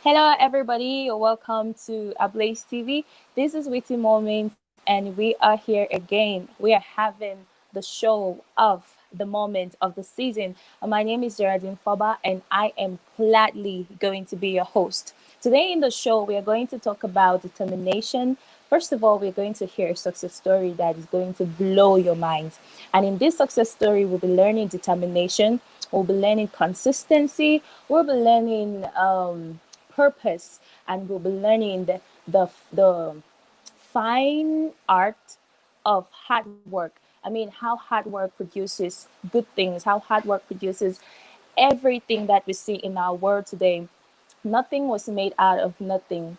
Hello, everybody. Welcome to Ablaze TV. This is Witty Moments, and we are here again. We are having the show of the moment of the season. My name is Geraldine Forbah, and I am gladly going to be your host. Today in the show, we are going to talk about determination. First of all, we're going to hear a success story that is going to blow your mind. And in this success story, we'll be learning determination, we'll be learning consistency, we'll be learning purpose, and we'll be learning the fine art of hard work. I mean, how hard work produces good things, how hard work produces everything that we see in our world today. Nothing was made out of nothing.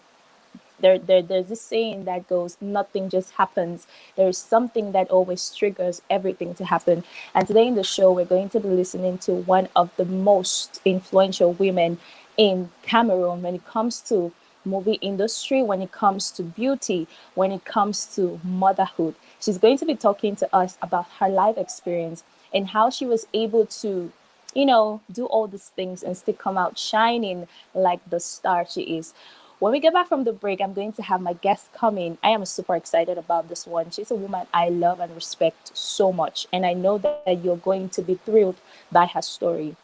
There's this saying that goes, nothing just happens. There is something that always triggers everything to happen. And today in the show, we're going to be listening to one of the most influential women in Cameroon when it comes to movie industry, when it comes to beauty, when it comes to motherhood. She's going to be talking to us about her life experience and how she was able to do all these things and still come out shining like the star she is. When we get back from the break, I'm going to have my guest come in. I am super excited about this one. She's a woman I love and respect so much, and I know that you're going to be thrilled by her story.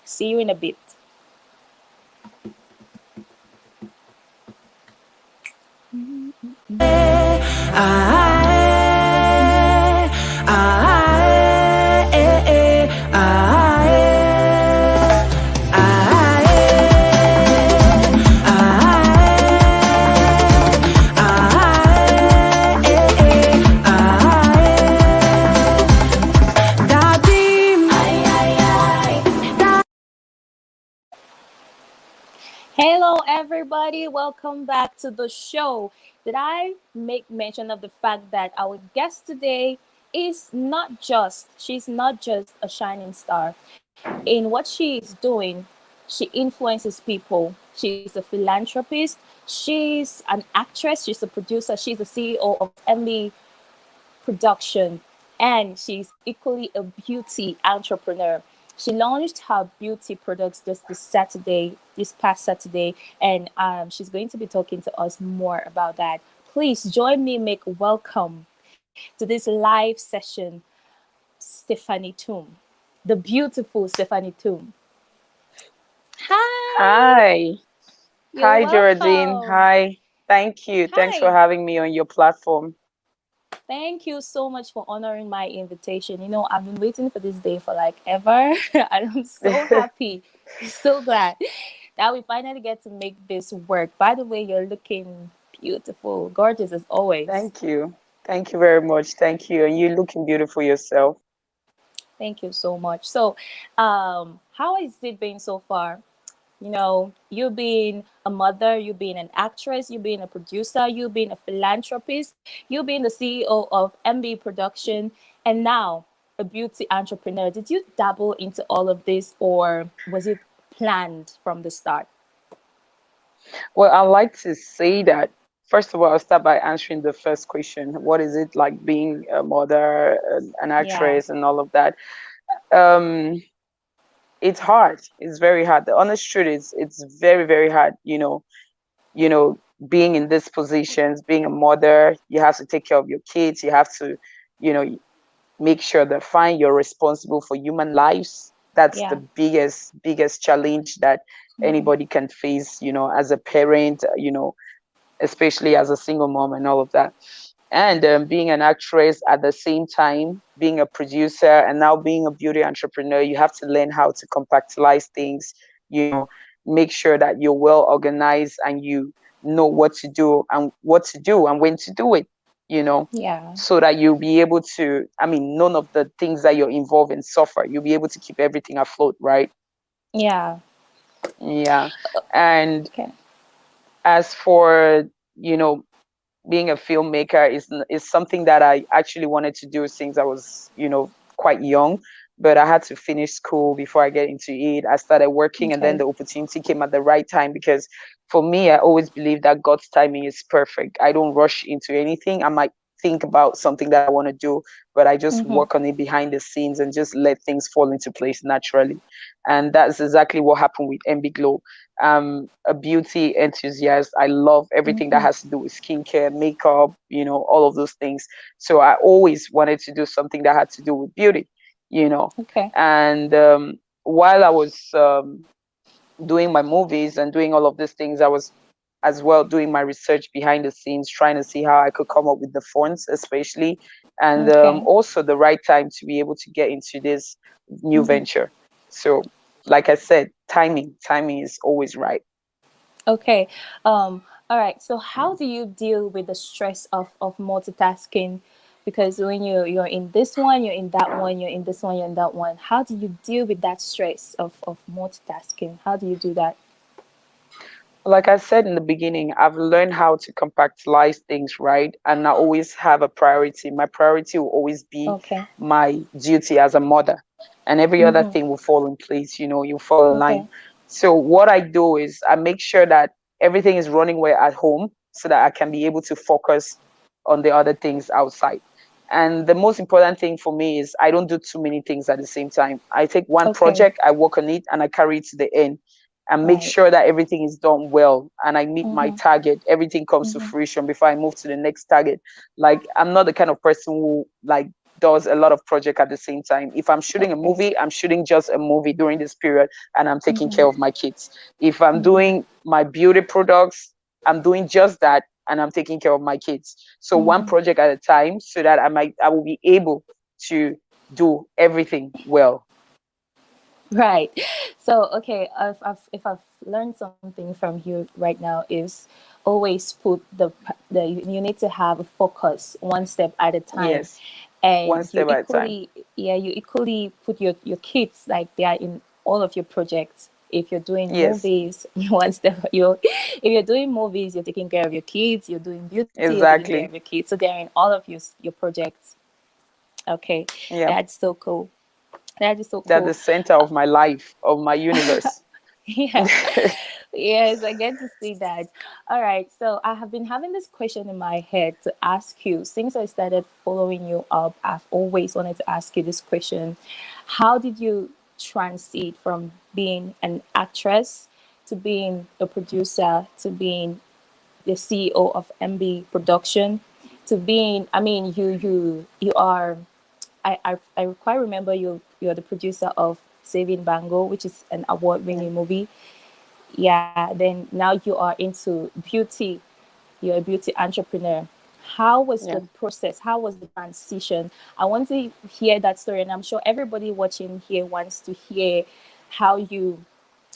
See you in a bit. Hello, everybody. Welcome back to the show. Did I make mention of the fact that our guest today she's not just a shining star. In what she is doing, she influences people. She's a philanthropist. She's an actress. She's a producer. She's the CEO of EMBI Production, and she's equally a beauty entrepreneur. She launched her beauty products just this past Saturday, and she's going to be talking to us more about that. Please join me, make welcome to this live session, Stephanie Toom, the beautiful Stephanie Toom. Hi, Hi. you're Hi, Geraldine. welcome. Hi. Thank you. Thanks for Hi. having me on your platform. Thank you so much for honoring my invitation. I've been waiting for this day for like ever. And I'm so happy, so glad that we finally get to make this work. By the way, you're looking beautiful, gorgeous as always. Thank you. Thank you very much. Thank you. And you looking beautiful yourself. Thank you so much. So, how has it been so far? You've been a mother, you've been an actress, you've been a producer, you've been a philanthropist, you've been the CEO of MB Production, and now a beauty entrepreneur. Did you dabble into all of this, or was it planned from the start? Well, I like to say that, first of all, I'll start by answering the first question. What is it like being a mother, an Yeah. actress, and all of that? Um, it's hard. It's very hard. The honest truth is it's very, very hard, you know, being in these positions, being a mother, you have to take care of your kids, you have to, you know, make sure they're fine, you're responsible for human lives. That's the Yeah. biggest challenge that Mm. anybody can face, as a parent, especially as a single mom and all of that. And being an actress at the same time, being a producer, and now being a beauty entrepreneur, you have to learn how to compactilize things, you know, make sure that you're well organized and you know what to do and when to do it, you know, Yeah. so that you'll be able to, I mean, none of the things that you're involved in suffer. You'll be able to keep everything afloat, right? Yeah. Yeah. And Okay. as for, you know, being a filmmaker is something that I actually wanted to do since I was, quite young. But I had to finish school before I get into it. I started working, and then Okay. the opportunity came at the right time because for me, I always believe that God's timing is perfect. I don't rush into anything. I might think about something that I want to do, but I just Mm-hmm. work on it behind the scenes and just let things fall into place naturally. And that's exactly what happened with MB Glow. A beauty enthusiast. I love everything that Mm-hmm. has to do with skincare, makeup, all of those things. So I always wanted to do something that had to do with beauty, you know. Okay. And while I was doing my movies and doing all of these things, I was as well doing my research behind the scenes, trying to see how I could come up with the funds, especially, and Okay. also the right time to be able to get into this new Mm-hmm. venture. So, like I said, timing is always right. Okay. All right. So how do you deal with the stress of multitasking? Because when you're in this one, you're in that one, you're in this one, you're in that one. How do you deal with that stress of multitasking? How do you do that? Like I said in the beginning, I've learned how to compactalize things, right? And I always have a priority. My priority will always be Okay. my duty as a mother, and every other Mm-hmm. thing will fall in place, you fall in line. Okay. So, what I do is I make sure that everything is running well at home so that I can be able to focus on the other things outside. And the most important thing for me is I don't do too many things at the same time. I take one Okay. project, I work on it, and I carry it to the end and make Right. sure that everything is done well and I meet my Mm-hmm. target. Everything comes to Mm-hmm. fruition before I move to the next target. Like I'm not the kind of person who like does a lot of project at the same time. If I'm shooting a Okay. movie, I'm shooting just a movie during this period and I'm taking care Mm-hmm. of my kids. If I'm Mm-hmm. doing my beauty products, I'm doing just that and I'm taking care of my kids. So one Mm-hmm. project at a time so that I will be able to do everything well. Right. So, okay, if I've learned something from you right now is always put the you need to have a focus one step at a time, Yes. One and you step at a time. equally, yeah, you equally put your kids like they are in all of your projects. If you're doing Yes. movies, one step you if you're doing movies, you're taking care of your kids. You're doing beauty, you're taking care of your Exactly. kids. So they're in all of your projects. Okay, Yeah. that's so cool. That is so They're cool. the center of my life, of my universe. Yeah. Yes, I get to see that. All right. So I have been having this question in my head to ask you. Since I started following you up, I've always wanted to ask you this question. How did you transit from being an actress to being a producer to being the CEO of MB Production to being, I mean, you are, I quite remember you're the producer of Saving Bango, which is an award Yeah. winning movie. Yeah, then now you are into beauty. You're a beauty entrepreneur. How was Yeah. the process? How was the transition? I want to hear that story, and I'm sure everybody watching here wants to hear how you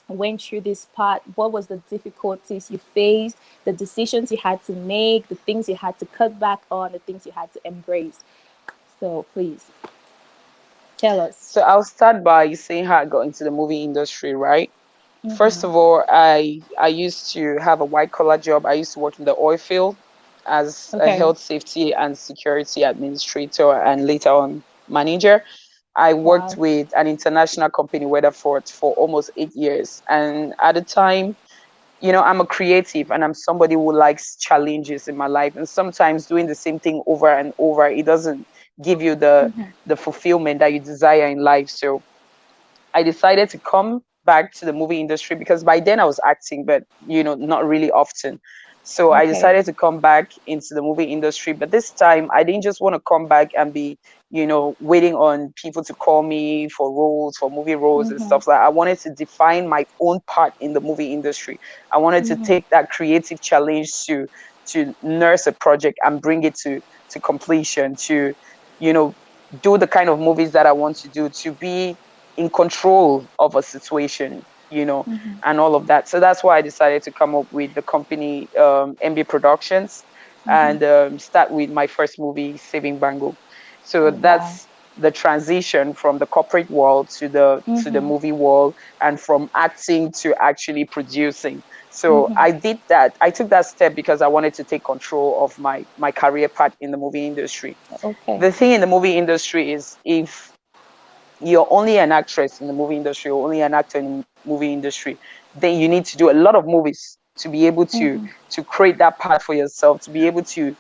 went through this part. What was the difficulties you faced, the decisions you had to make, the things you had to cut back on, the things you had to embrace. So please tell us. So I'll start by saying how I got into the movie industry, right? First Mm-hmm. of all, I used to have a white collar job. I used to work in the oil field as a Okay. health safety and security administrator and later on manager. I worked Wow. with an international company, Weatherford, for almost 8 years. And at the time, I'm a creative and I'm somebody who likes challenges in my life. And sometimes doing the same thing over and over, it doesn't give you the fulfillment that you desire in life. So I decided to come back to the movie industry because by then I was acting, but not really often. So I Okay. decided to come back into the movie industry. But this time I didn't just want to come back and be, waiting on people to call me for roles, for movie roles and Mm-hmm. stuff like that. I wanted to define my own part in the movie industry. I wanted to Mm-hmm. take that creative challenge to nurse a project and bring it to completion, to, you know, do the kind of movies that I want to do, to be in control of a situation, Mm-hmm. and all of that. So that's why I decided to come up with the company, Embi Productions, Mm-hmm. and start with my first movie, Saving Bango. So Oh wow. that's the transition from the corporate world to the Mm-hmm. movie world, and from acting to actually producing. So Mm-hmm. I did that. I took that step because I wanted to take control of my career path in the movie industry. Okay. The thing in the movie industry is, if you're only an actress in the movie industry or only an actor in the movie industry, then you need to do a lot of movies to be able to Mm-hmm. to create that path for yourself, to be able to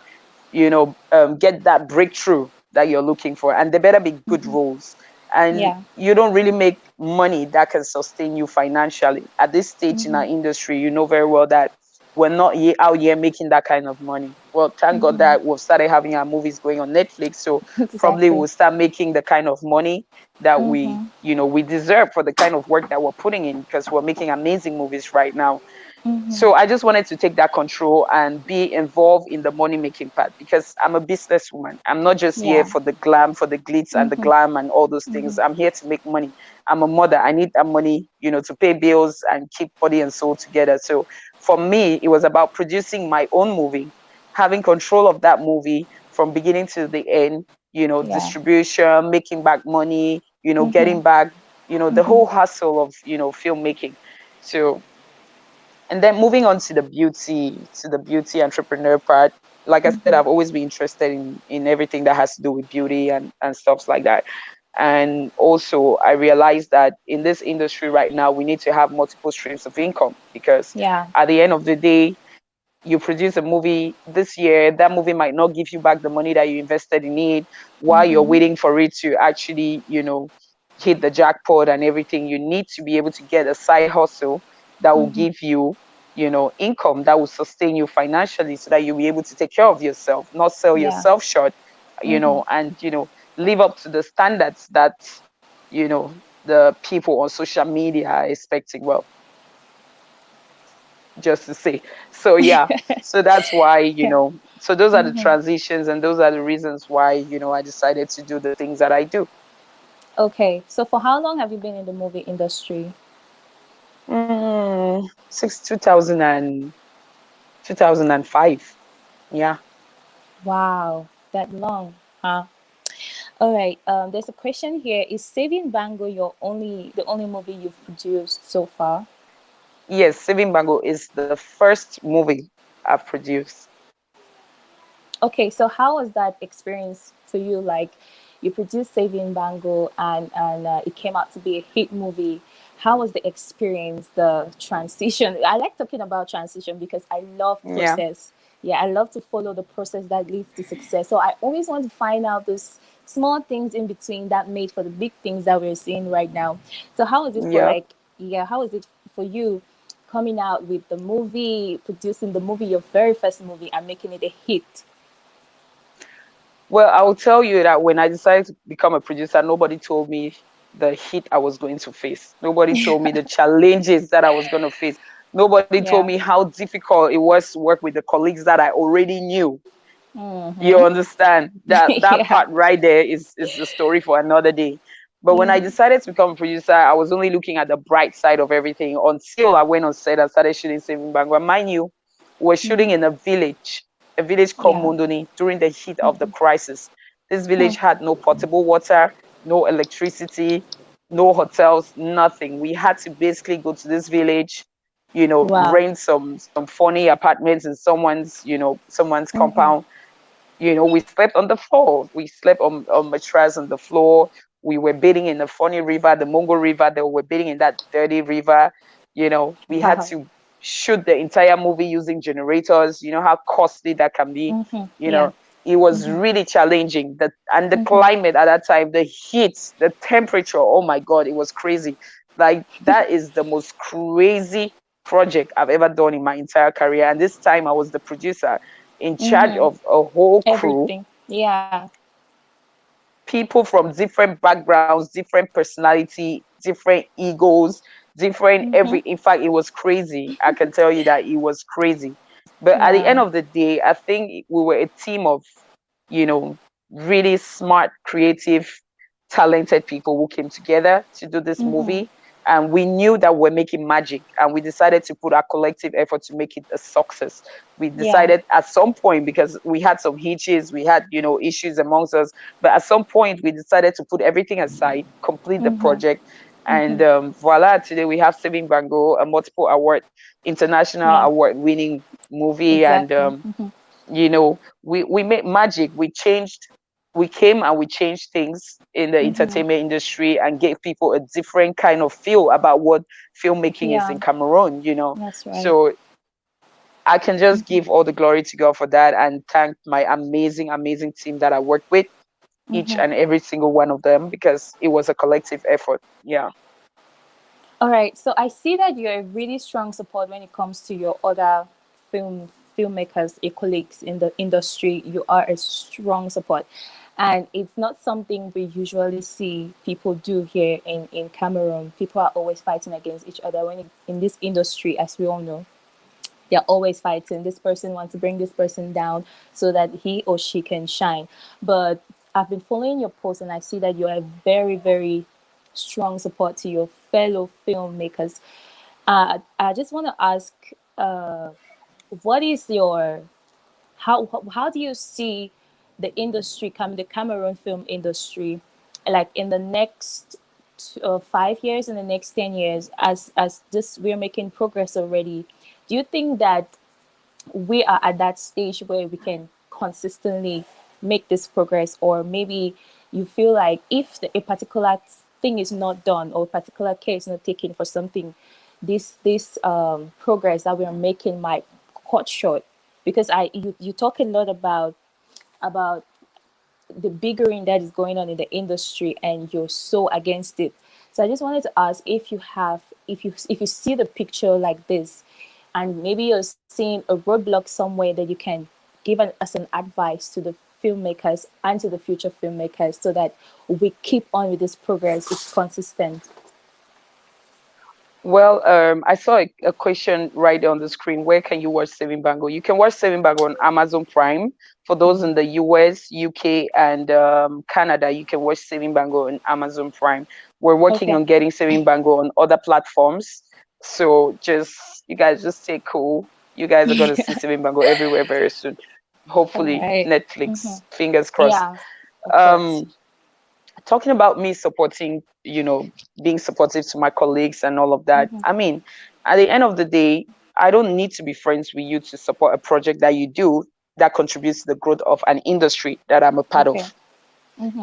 get that breakthrough that you're looking for, and they better be good roles. And Yeah. you don't really make money that can sustain you financially at this stage in our Mm-hmm. industry. You know very well that we're not out here making that kind of money. Well, thank God Mm-hmm. that we've started having our movies going on Netflix, so probably Exactly. we'll start making the kind of money that we Mm-hmm. you know we deserve for the kind of work that we're putting in, because we're making amazing movies right now. Mm-hmm. So I just wanted to take that control and be involved in the money making part, because I'm a businesswoman. I'm not just here Yeah. for the glam, for the glitz and the Mm-hmm. glam and all those things. Mm-hmm. I'm here to make money. I'm a mother. I need that money, to pay bills and keep body and soul together. So for me, it was about producing my own movie, having control of that movie from beginning to the end, Yeah. distribution, making back money, Mm-hmm. getting back, the Mm-hmm. whole hustle of, filmmaking. So, and then moving on to the beauty entrepreneur part. Like I said, I've Mm-hmm. always been interested in everything that has to do with beauty and stuff like that. And also I realized that in this industry right now, we need to have multiple streams of income, because Yeah. at the end of the day, you produce a movie this year, that movie might not give you back the money that you invested in it while you're Mm-hmm. waiting for it to actually, hit the jackpot and everything. You need to be able to get a side hustle that will Mm-hmm. give you, income that will sustain you financially, so that you'll be able to take care of yourself, not sell Yeah. yourself short, Mm-hmm. and, live up to the standards that, you know, the people on social media are expecting. Well, just to say. So yeah, so that's why, Yeah. so those are the Mm-hmm. transitions, and those are the reasons why, I decided to do the things that I do. Okay. So for how long have you been in the movie industry? Since 2005. Yeah. Wow, that long, huh? All right. There's a question here. Is Saving Bango the only movie you've produced so far? Yes, Saving Bango is the first movie I've produced. Okay, so how was that experience for you? Like, you produced Saving Bango, and it came out to be a hit movie. How was the experience, the transition? I like talking about transition because I love Yeah. process. Yeah, I love to follow the process that leads to success. So I always want to find out those small things in between that made for the big things that we're seeing right now. So how is it for Yeah. like, yeah, how is it for you coming out with the movie, producing the movie, your very first movie, and making it a hit? Well, I will tell you that when I decided to become a producer, nobody told me the heat I was going to face. Nobody told me the challenges that I was going to face. Nobody told me Yeah. how difficult it was to work with the colleagues that I already knew. You Mm-hmm. understand that Yeah. part right there is the story for another day. But when I Mm-hmm. decided to become a producer, I was only looking at the bright side of everything until I went on set and started shooting Saving Bangor. Mind you, we're shooting in a village called Yeah. Mondoni during the heat of the crisis. This Hmm. village had no potable water, no electricity, no hotels, nothing. We had to basically go to this village, Wow. rent some funny apartments in someone's Mm-hmm. compound. We slept on the floor. We slept on mattress on the floor. We were bathing in the funny river, the Mongo River. They were bathing in that dirty river. We had Wow. to shoot the entire movie using generators. You know how costly that can be. Mm-hmm. You Yeah. know, it was Mm-hmm. really challenging. And the Mm-hmm. climate at that time, the heat, the temperature. Oh my God, it was crazy. Like that is the most crazy project I've ever done in my entire career. And this time I was the producer in charge Mm-hmm. of a whole crew, Everything. Yeah. people from different backgrounds, different personality, different egos, different Mm-hmm. every. In fact, it was crazy. I can tell you that it was crazy. But at the end Wow. of the day, I think we were a team of, you know, really smart, creative, talented people who came together to do this Mm-hmm. movie. And we knew that we're making magic, and we decided to put our collective effort to make it a success. We Yeah. decided at some point, because we had some hitches, we had, issues amongst us, but at some point we decided to put everything aside, complete the Mm-hmm. project, Mm-hmm. and voila, today we have Saving Bango, a multiple award, international Yeah. award winning movie. And Exactly. Mm-hmm. we made magic. We came and we changed things in the Mm-hmm. entertainment industry and gave people a different kind of feel about what filmmaking is Yeah. in Cameroon. That's right. So I can just give all the glory to God for that and thank my amazing, amazing team that I worked with, each and every single one of them, because it was a collective effort. Yeah. All right, so I see that you're a really strong support when it comes to your other filmmakers, your colleagues in the industry. You are a strong support, and it's not something we usually see people do here in Cameroon. People are always fighting against each other in this industry, as we all know. They're always fighting. This person wants to bring this person down so that he or she can shine. But I've been following your post, and I see that you are very, very strong support to your fellow filmmakers. I just want to ask, what is your how do you see the industry, the Cameroon film industry, like in the next 5 years, in the next 10 years, as this we're making progress already? Do you think that we are at that stage where we can consistently make this progress, or maybe you feel like if a particular thing is not done or a particular care is not taken for something, this progress that we are making might cut short? Because you talk a lot about the bickering that is going on in the industry, and you're so against it. So I just wanted to ask if you have, if you see the picture like this, and maybe you're seeing a roadblock somewhere that you can give as an advice to the filmmakers and to the future filmmakers, so that we keep on with this progress. It's consistent. Well, I saw a question right on the screen. Where can you watch Saving Bango? You can watch Saving Bango on Amazon Prime. For those in the US, UK, and Canada, you can watch Saving Bango on Amazon Prime. We're working Okay. on getting Saving Bango on other platforms. So you guys just stay cool. You guys are going to see Saving Bango everywhere very soon. All Hopefully, right. Netflix, fingers crossed. Yeah, of course. Um, Talking about me supporting, being supportive to my colleagues and all of that. I mean, at the end of the day, I don't need to be friends with you to support a project that you do that contributes to the growth of an industry that I'm a part Okay. of.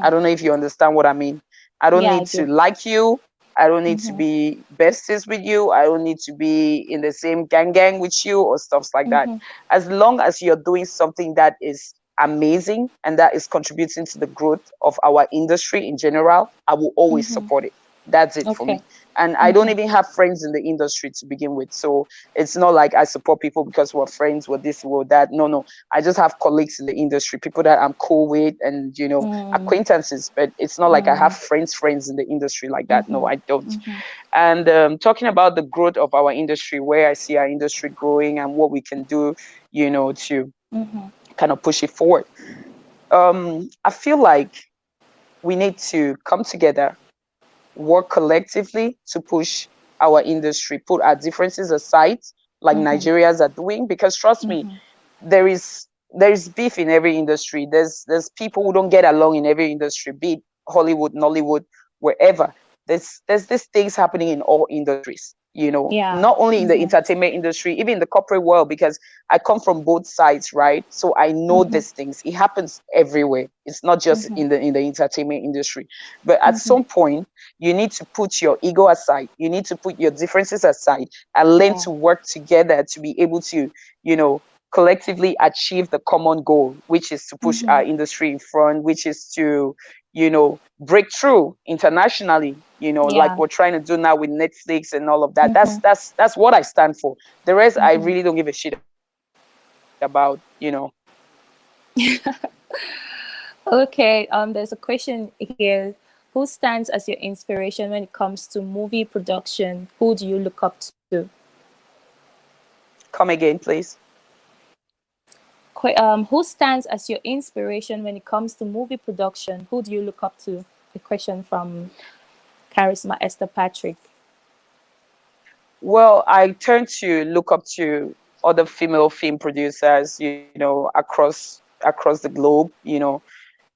I don't know if you understand what I mean. I don't Yeah, I need to do. like you. I don't need to be besties with you. I don't need to be in the same gang with you or stuff like that. As long as you're doing something that is amazing and that is contributing to the growth of our industry in general, I will always support it. That's it for Okay. me. And I don't even have friends in the industry to begin with. So it's not like I support people because we're friends with this or that. No, no. I just have colleagues in the industry, people that I'm cool with, and acquaintances. But it's not like I have friends in the industry like that. No, I don't. And talking about the growth of our industry, where I see our industry growing and what we can do, to kind of push it forward. I feel like we need to come together, work collectively to push our industry, put our differences aside, like Nigerians are doing. Because trust me, there is beef in every industry. There's people who don't get along in every industry, be it Hollywood, Nollywood, wherever. There's these things happening in all industries, Yeah. not only in the entertainment industry, even in the corporate world, because I come from both sides, right? So I know these things. It happens everywhere. It's not just in the entertainment industry. But at some point, you need to put your ego aside. You need to put your differences aside and learn Yeah. to work together to be able to, collectively achieve the common goal, which is to push our industry in front, which is to, break through internationally, like Yeah. we're trying to do now with Netflix and all of that. That's what I stand for. The rest, I really don't give a shit about. Okay. There's a question here. Who stands as your inspiration when it comes to movie production? Who do you look up to? Come again, please. Who stands as your inspiration when it comes to movie production? Who do you look up to? A question from Charisma Esther Patrick. Well, I turn to look up to other female film producers, across the globe.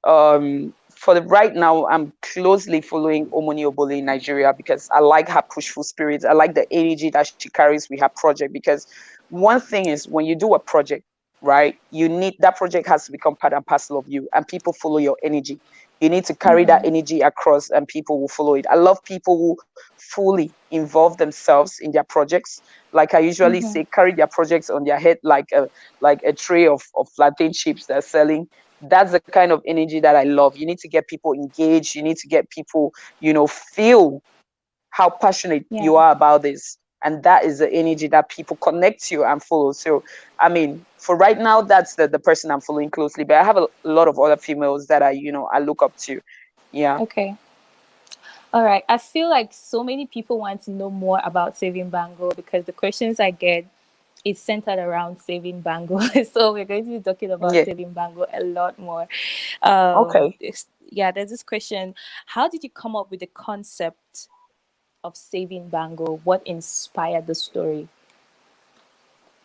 For the right now, I'm closely following Omoni Obole in Nigeria because I like her pushful spirit. I like the energy that she carries with her project. Because one thing is, when you do a project, right, you need that project has to become part and parcel of you, and people follow your energy. You need to carry that Mm-hmm. energy across and people will follow it. I love people who fully involve themselves in their projects. Like I usually Mm-hmm. say, carry their projects on their head like a tray of plantain chips they're selling. That's the kind of energy that I love. You need to get people engaged. You need to get people, feel how passionate Yeah. you are about this. And that is the energy that people connect to and follow. So, I mean, for right now, that's the person I'm following closely. But I have a lot of other females that I look up to. Yeah. Okay. All right. I feel like so many people want to know more about saving Bango because the questions I get is centered around saving Bango. So we're going to be talking about Yeah. saving Bango a lot more. Okay. Yeah, there's this question. How did you come up with the concept of saving Bango? What inspired the story?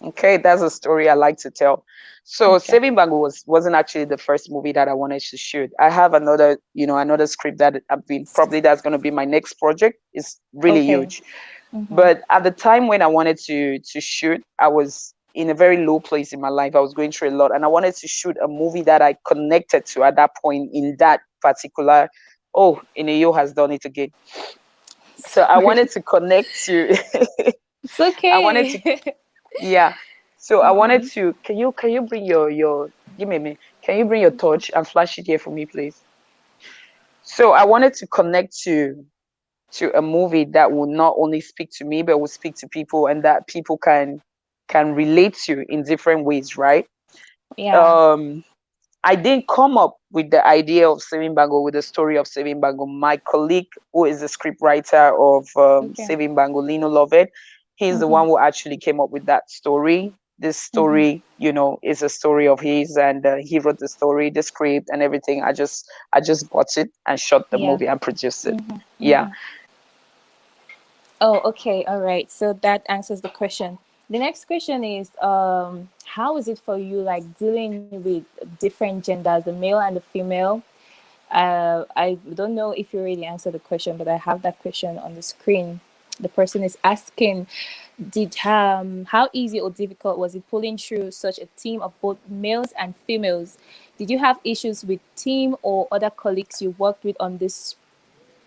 Okay, that's a story I like to tell. So Okay. Saving Bango wasn't actually the first movie that I wanted to shoot. I have another script that I've been probably that's gonna be my next project. It's really Okay. huge. Mm-hmm. But at the time when I wanted to shoot, I was in a very low place in my life. I was going through a lot, and I wanted to shoot a movie that I connected to at that point in that particular. Oh, Ineyo has done it again. So I Sorry. wanted to connect to. It's I wanted to, okay. yeah. So I wanted Mm-hmm. to. Can you bring your give me a minute? Can you bring your torch and flash it here for me, please? So I wanted to connect to a movie that will not only speak to me but will speak to people and that people can relate to in different ways, right? Yeah. um I didn't come up with the idea of Saving Bango, with the story of Saving Bango. My colleague, who is the script writer of Okay. Saving Bango, Lino Lovett, he's the Mm-hmm. one who actually came up with that story. This Mm-hmm. story, is a story of his, and he wrote the story, the script, and everything. I just bought it and shot the Yeah. movie and produced it. Mm-hmm. Yeah. Mm-hmm. Oh, okay. All right. So that answers the question. The next question is, how is it for you, like dealing with different genders, the male and the female? I don't know if you already answered the question, but I have that question on the screen. The person is asking, did how easy or difficult was it pulling through such a team of both males and females? Did you have issues with team or other colleagues you worked with on this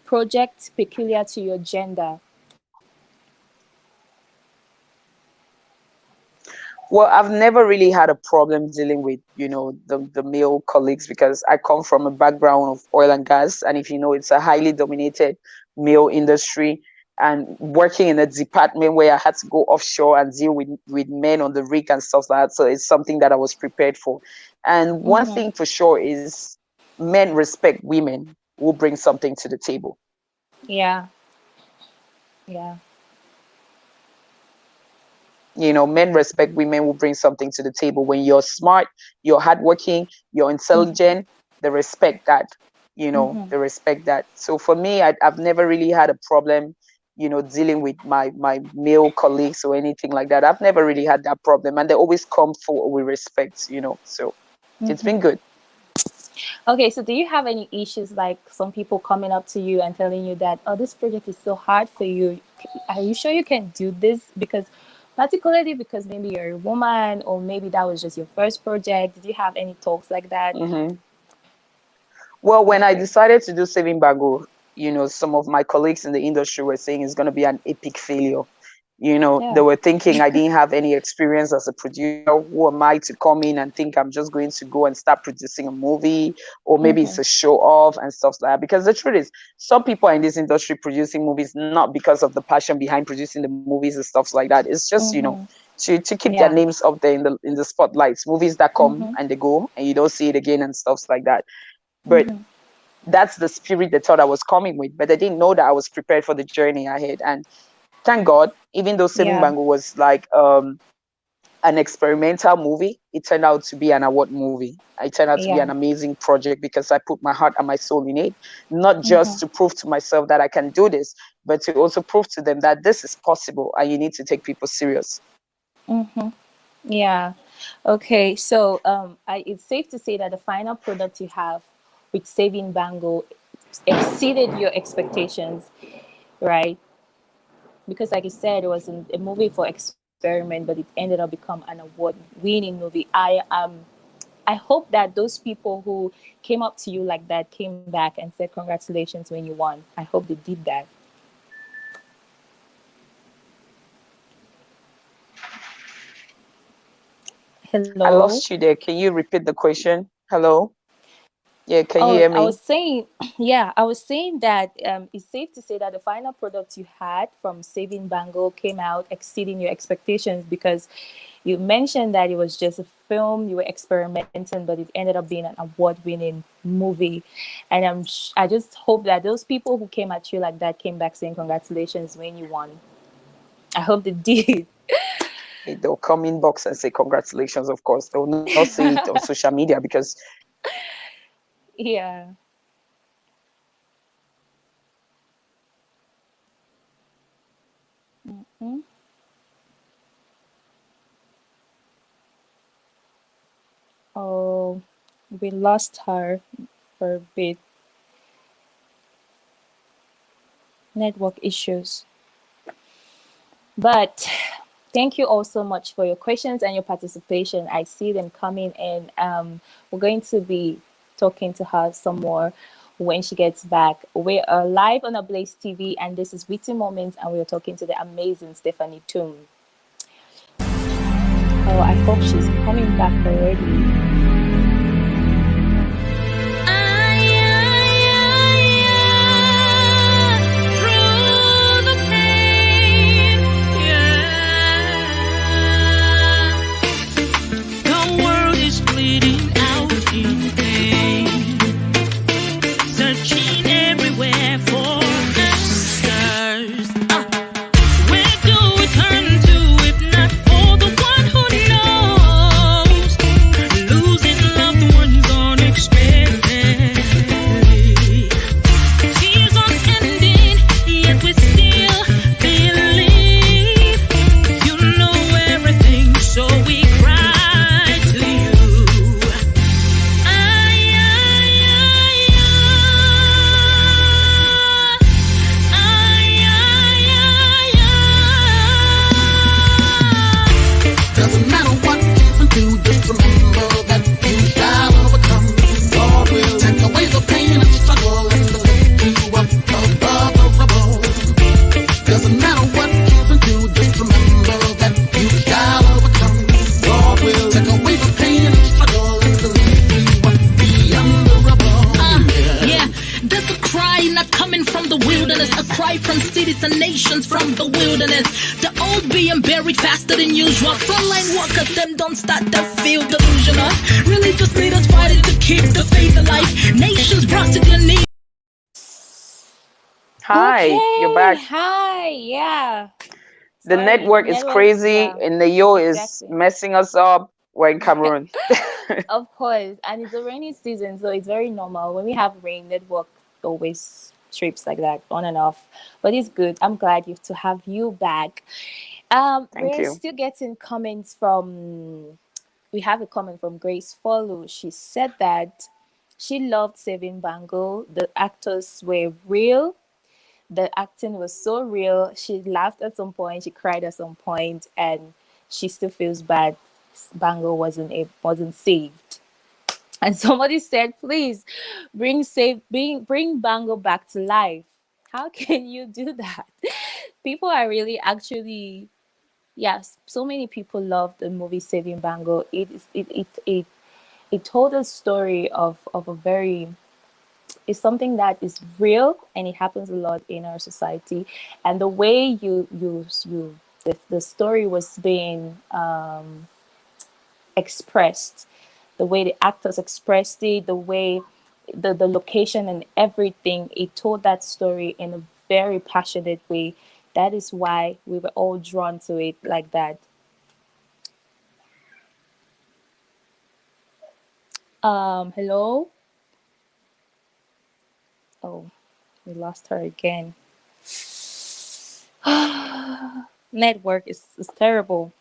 project peculiar to your gender? Well, I've never really had a problem dealing with, the male colleagues because I come from a background of oil and gas. And if you know, it's a highly dominated male industry. And working in a department where I had to go offshore and deal with men on the rig and stuff like that. So it's something that I was prepared for. And one Mm-hmm. thing for sure is men respect women who bring something to the table. Yeah. Yeah. Men respect women who bring something to the table. When you're smart, you're hardworking, you're Mm-hmm. intelligent, they respect that. Mm-hmm. They respect that. So for me, I've never really had a problem, dealing with my male colleagues or anything like that. I've never really had that problem, and they always come forward with respect. So it's Mm-hmm. been good. Okay, so do you have any issues like some people coming up to you and telling you that, oh, this project is so hard for you? Are you sure you can do this? Because, particularly because maybe you're a woman or maybe that was just your first project. Did you have any talks like that? Hmm. Well, when I Okay. decided to do Saving Bago, some of my colleagues in the industry were saying it's going to be an epic failure. They Yeah. were thinking I didn't have any experience as a producer. Who am I to come in and think I'm just going to go and start producing a movie, or maybe it's Mm-hmm. a show off and stuff like that? Because the truth is, some people are in this industry producing movies not because of the passion behind producing the movies and stuff like that. It's just, Mm-hmm. to keep their Yeah. names up there in the spotlights. Movies that come Mm-hmm. and they go, and you don't see it again and stuff like that. But Mm-hmm. that's the spirit they thought I was coming with, but they didn't know that I was prepared for the journey ahead. And thank God, even though Saving Yeah. Bango was like an experimental movie, it turned out to be an award movie. It turned out to be an Yeah. amazing project because I put my heart and my soul in it, not Mm-hmm. just to prove to myself that I can do this, but to also prove to them that this is possible and you need to take people serious. Mm-hmm. Yeah. Okay. So, it's safe to say that the final product you have with Saving Bango exceeded your expectations, right? Because, like you said, it was a movie for experiment, but it ended up become an award-winning movie. I am I hope that those people who came up to you like that came back and said congratulations when you won. I hope they did that. I Hello. lost you there. Can you repeat the question? Hello? Yeah, can you Oh, hear I was me? saying, yeah, I was saying that it's safe to say that the final product you had from Saving Bangle came out exceeding your expectations, because you mentioned that it was just a film, you were experimenting, but it ended up being an award-winning movie. And I just hope that those people who came at you like that came back saying congratulations when you won. I hope they did. They'll come inbox and say congratulations, of course. They'll not say it on social media because Yeah. Hmm. Oh, we lost her for a bit. Network issues. But thank you all so much for your questions and your participation. I see them coming in. We're going to be talking to her some more when she gets back. We are live on Ablaze TV, and this is Witty Moments, and we're talking to the amazing Stephanie Toom. Oh, I hope she's coming back already. From cities and nations from the wilderness. The old being buried faster than usual. Frontline workers, them don't start to feel delusional. Religious leaders fighting to keep the faith alive. Nations brought to their knees. hi, you're Okay. back. Hi. Yeah. The Sorry, the network is network. crazy Yeah, and the yo is exactly. messing us up. We're in Cameroon. Of course. And it's a rainy season, so it's very normal. When we have rain, network always trips like that on and off. But it's good. I'm glad to have you back. Thank We're you. still getting comments from, we have a comment from Grace Follow. She said that she loved Saving Bango. The actors were real. The acting was so real. She laughed at some point, she cried at some point, and she still feels bad Bango wasn't saved. And somebody said, please bring Bango back to life. How can you do that? People are really actually, yes, so many people love the movie Saving Bango. It told a story of a very, is something that is real, and it happens a lot in our society. And the way the story was being expressed, the way the actors expressed it, the way the location and everything, it told that story in a very passionate way. That is why we were all drawn to it like that. Hello. Oh, we lost her again. Network is terrible.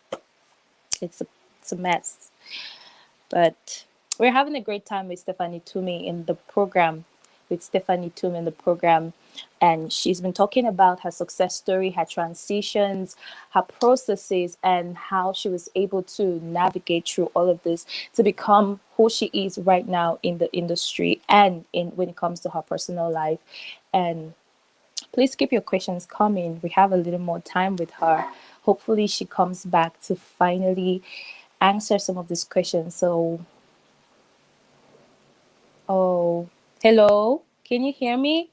It's a mess. But we're having a great time with Stephanie Toomey in the program. With Stephanie Toomey in the program. And she's been talking about her success story, her transitions, her processes, and how she was able to navigate through all of this to become who she is right now in the industry and in when it comes to her personal life. And please keep your questions coming. We have a little more time with her. Hopefully, she comes back to finally answer some of these questions. So, oh, hello, can you hear me?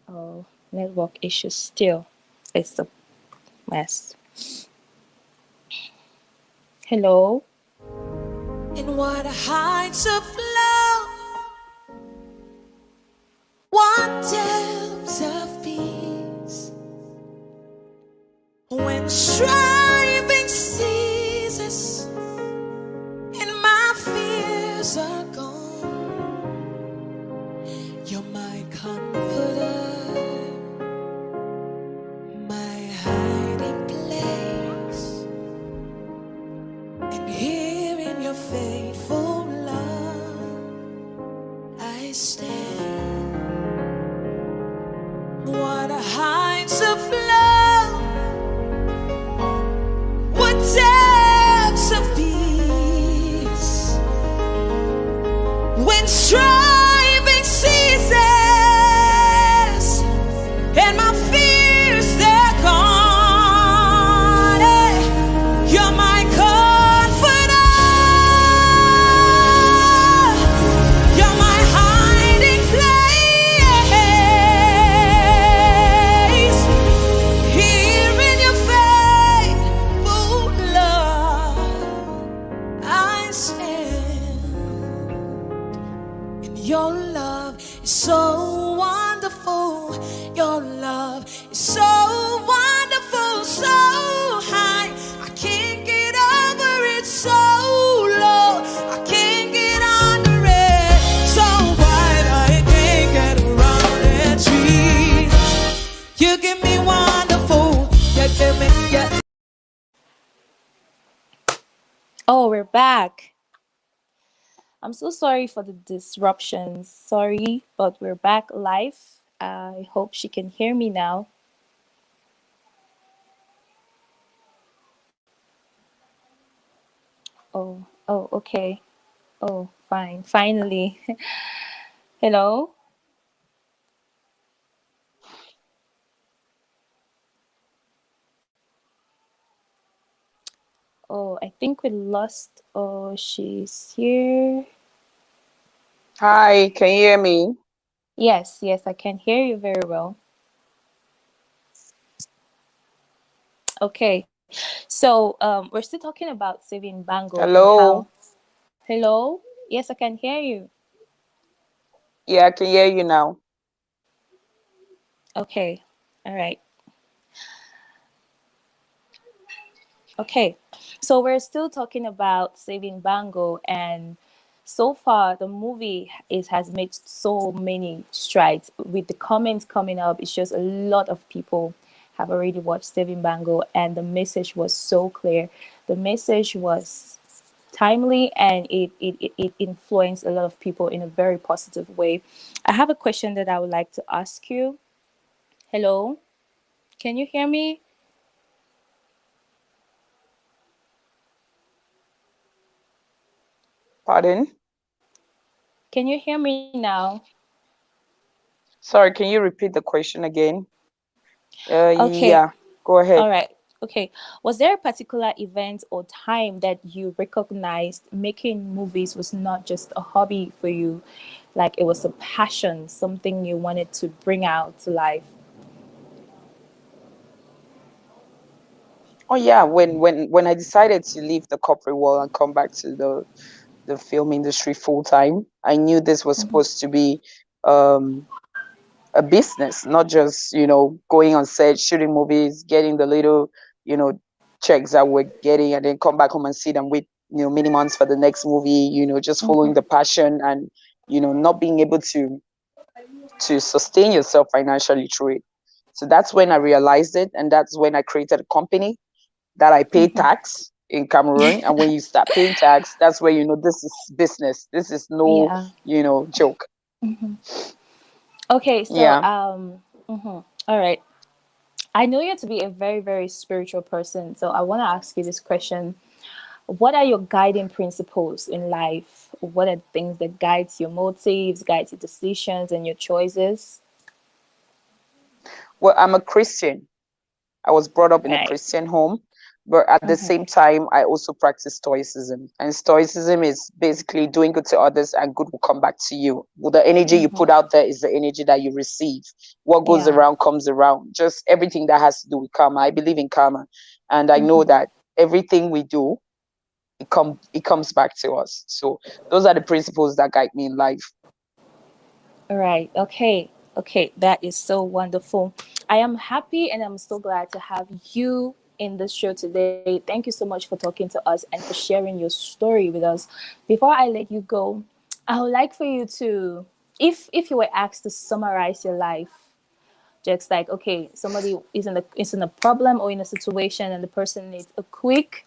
Oh, network issues still. It's a mess. Hello. In what heights of love, what depths of peace, when striving ceases and my fears are gone, you're my comforter, my hiding place, and here in your faithful love I stand. What heights of love, what depths of peace, when striving ceases and my fears they're gone. You're my comforter, you're my hiding place. Here in your faithful love I stand. And your love is so wonderful. Your love is so wonderful, so high. I can't get over it, so low. I can't get under it, so wide. I can't get around it. Jesus, you give me wonderful. You give me, yeah. Oh, we're back. I'm so sorry for the disruptions. Sorry, but we're back live. I hope she can hear me now. Oh, okay. Oh, fine. Finally. Hello? Oh, I think we lost. Oh, she's here. Hi, can you hear me? Yes, yes, I can hear you very well. Okay. So, we're still talking about saving Bango and how. Hello? Hello? Yes, I can hear you. Yeah, I can hear you now. Okay. All right. Okay, so we're still talking about saving Bango, and so far the movie has made so many strides. With the comments coming up, it's just a lot of people have already watched Saving Bango, and the message was so clear. The message was timely, and it influenced a lot of people in a very positive way. I have a question that I would like to ask you. Hello, can you hear me? Pardon? Can you hear me now? Sorry, can you repeat the question again? Okay. Yeah, go ahead. All right. Okay. Was there a particular event or time that you recognized making movies was not just a hobby for you, like it was a passion, something you wanted to bring out to life? Oh yeah, when I decided to leave the corporate world and come back to the film industry full time, I knew this was Mhm. supposed to be um a business, not just, going on set, shooting movies, getting the little, you know, checks that we're getting, and then come back home and sit and wait, many months for the next movie, just following the passion and, not being able to sustain yourself financially through it. So that's when I realized it. And that's when I created a company that I paid tax. in Cameroon. And when you start paying tax, that's where you know this is business. This is no, Yeah. joke. Okay, so Yeah. all right. I know you to be a very, very spiritual person, so I want to ask you this question. What are your guiding principles in life? What are things that guides your motives, guides your decisions and your choices? Well, I'm a Christian. I was brought up in a Right. Christian home, but at the same time, I also practice Stoicism. And Stoicism is basically doing good to others and good will come back to you. Well, the energy you put out there is the energy that you receive. What goes Yeah. around comes around. Just everything that has to do with karma. I believe in karma. And I know that everything we do, it comes back to us. So those are the principles that guide me in life. All right. Okay. Okay. That is so wonderful. I am happy and I'm so glad to have you in this show today. Thank you so much for talking to us and for sharing your story with us. Before I let you go, I would like for you to, if you were asked to summarize your life, just like, okay, somebody is in a problem or in a situation and the person needs a quick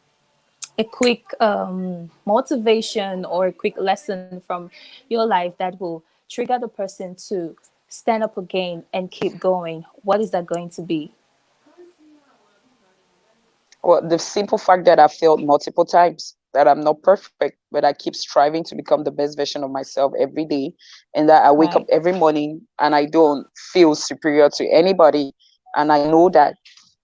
motivation or a quick lesson from your life that will trigger the person to stand up again and keep going, what is that going to be? Well, the simple fact that I failed multiple times, that I'm not perfect, but I keep striving to become the best version of myself every day, and that I wake up Right. every morning and I don't feel superior to anybody. And I know that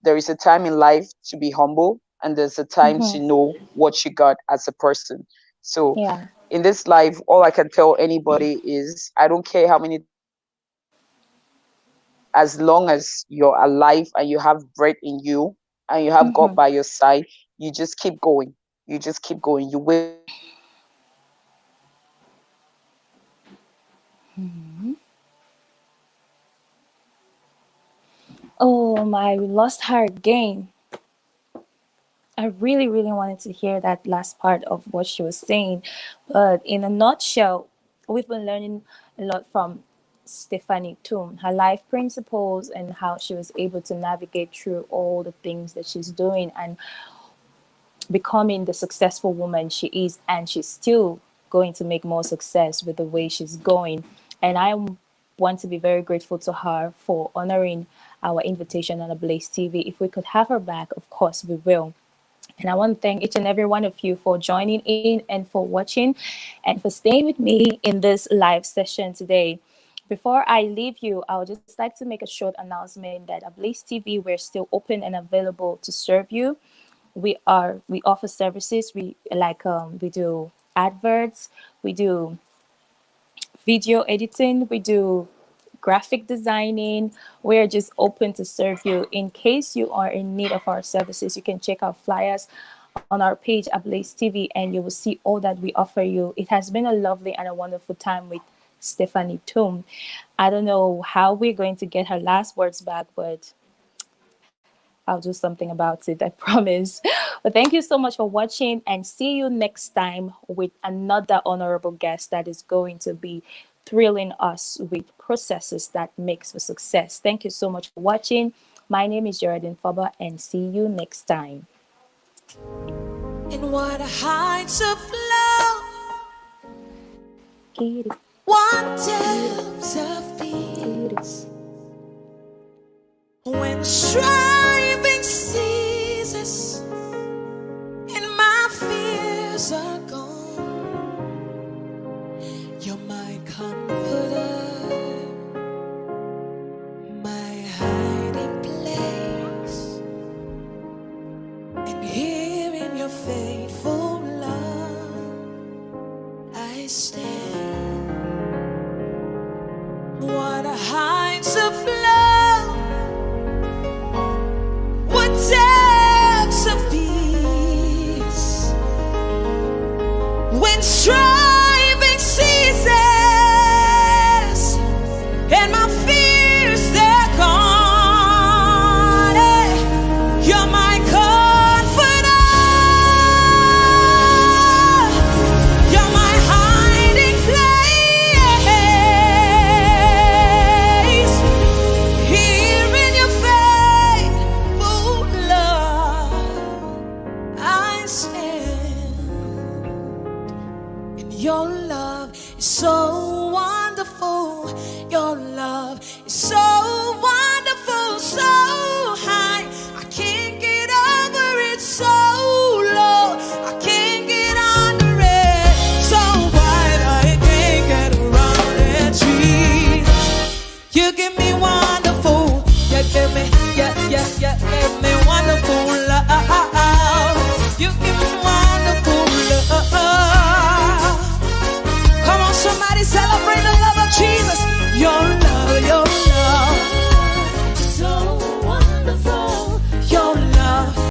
there is a time in life to be humble, and there's a time to know what you got as a person. So, Yeah. in this life, all I can tell anybody is I don't care how many times you fail, as long as you're alive and you have breath in you and you have God by your side, you just keep going. You just keep going. You wake up every day and you keep moving forward. Oh my, we lost her again. I really, really wanted to hear that last part of what she was saying. But in a nutshell, we've been learning a lot from Stephanie Toom, her life principles, and how she was able to navigate through all the things that she's doing and becoming the successful woman she is. And she's still going to make more success with the way she's going. And I want to be very grateful to her for honoring our invitation on Ablaze TV. If we could have her back, of course, we will. And I want to thank each and every one of you for joining in and for watching and for staying with me in this live session today. Before I leave you, I would just like to make a short announcement that at Blaze TV, we're still open and available to serve you. We offer services. We do adverts, we do video editing, we do graphic designing. We're just open to serve you. In case you are in need of our services, you can check out flyers on our page at Blaze TV and you will see all that we offer you. It has been a lovely and a wonderful time with Stephanie Toom. I don't know how we're going to get her last words back, but I'll do something about it, I promise. But thank you so much for watching and see you next time with another honorable guest that is going to be thrilling us with processes that makes for success. Thank you so much for watching. My name is Geraldine Forbah and see you next time. In what heights of love, Get it, what depths of peace, when striving ceases and my fears are gone, you're my comforter, my